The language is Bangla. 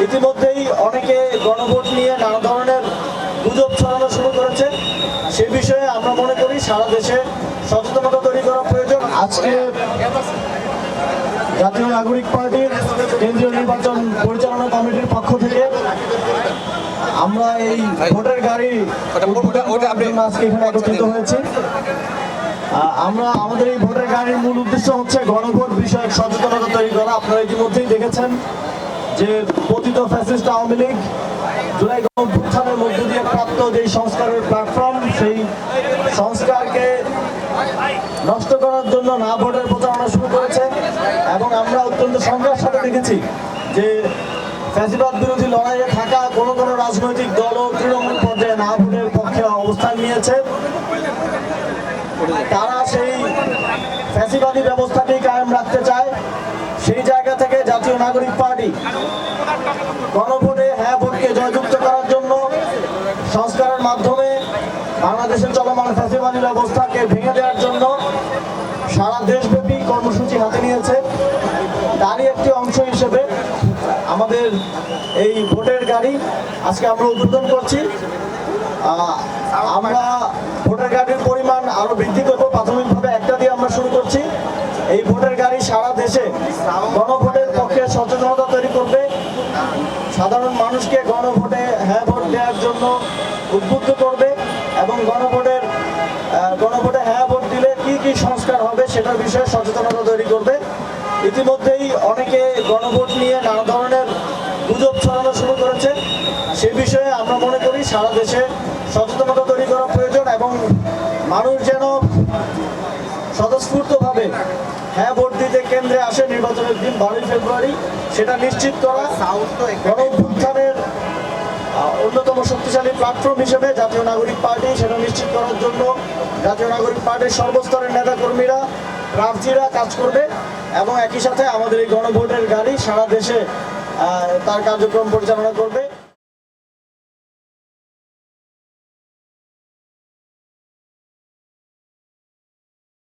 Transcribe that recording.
ইতিমধ্যেই অনেকে গণভোট নিয়ে নানা ধরনের গুজব ছড়ানো শুরু করেছে। সে বিষয়ে আমরা মনে করি সারা দেশে সচেতনতা তৈরি করা প্রয়োজন। আজকে জাতীয় নাগরিক পার্টির কেন্দ্রীয় নির্বাচন পরিচালনা কমিটির পক্ষ থেকে আমরা এই ভোটের গাড়ি আজকে এখানে একত্রিত হয়েছি। আমরা আমাদের এই ভোটের গাড়ির মূল উদ্দেশ্য হচ্ছে গণভোট বিষয়ক সচেতনতা তৈরি করা। আপনারা ইতিমধ্যেই দেখেছেন যে পতিত ফ্যাসিস্ট আওয়ামী লীগ জুলাই গণঅভ্যুত্থানের মধ্য দিয়ে প্রাপ্ত যে সংস্কারের প্ল্যাটফর্ম, সেই সংস্কারকে নষ্ট করার জন্য না ভোটের প্রচারণা শুরু করেছে। এবং আমরা অত্যন্ত সংখ্যার সাথে দেখেছি যে ফ্যাসিবাদ বিরোধী লড়াইয়ে থাকা কোনো রাজনৈতিক দল ও তৃণমূল পর্যায়ে না ভোটের পক্ষে অবস্থান নিয়েছে। তারা সেই ফ্যাসিবাদী ব্যবস্থাকেই কায়েম রাখতে চায়। সেই জায়গা থেকে জাতীয় নাগরিক পার্টি গণভোটে হ্যাঁ ভোটকে জয়যুক্ত করার জন্য সংস্কারের মাধ্যমে বাংলাদেশের চলমান ফ্যাসিবাদী ব্যবস্থাকে ভেঙে দেওয়ার জন্য সারা দেশব্যাপী কর্মসূচি হাতে নিয়েছে। তারই একটি অংশ হিসেবে আমাদের এই ভোটের গাড়ি আজকে আমরা উদ্বোধন করছি। আমরা ভোটার গাড়ির পরিমাণ আরো বৃদ্ধি করব। প্রাথমিকভাবে একটা দিয়ে আমরা শুরু করছি। এই ভোটের গাড়ি সারা দেশে গণভোটের পক্ষে সচেতনতা তৈরি করবে, সাধারণ মানুষকে গণভোটে হ্যাঁ ভোট দেওয়ার জন্য উদ্বুদ্ধ করবে এবং গণভোটে হ্যাঁ ভোট দিলে কি কি সংস্কার হবে সেটার বিষয়ে সচেতনতা তৈরি করবে। ইতিমধ্যেই অনেকে গণভোট নিয়ে নানা ধরনের গুজব ছড়ানো শুরু করেছে। সে বিষয়ে আমরা মনে করি সারা দেশে সচেতনতা তৈরি করা প্রয়োজন এবং মানুষ যেন স্বতঃস্ফূর্তভাবে হ্যাঁ ভোট দিতে কেন্দ্রে আসে নির্বাচনের দিন 12ই ফেব্রুয়ারি, সেটা নিশ্চিত করা গণঅভ্যুত্থানের অন্যতম শক্তিশালী প্ল্যাটফর্ম হিসেবে জাতীয় নাগরিক পার্টি সেটা নিশ্চিত করার জন্য জাতীয় নাগরিক পার্টির সর্বস্তরের নেতাকর্মীরা প্রার্থীরা কাজ করবে এবং একই সাথে আমাদের এই গণভোটের গাড়ি সারা দেশে তার কার্যক্রম পরিচালনা করবে।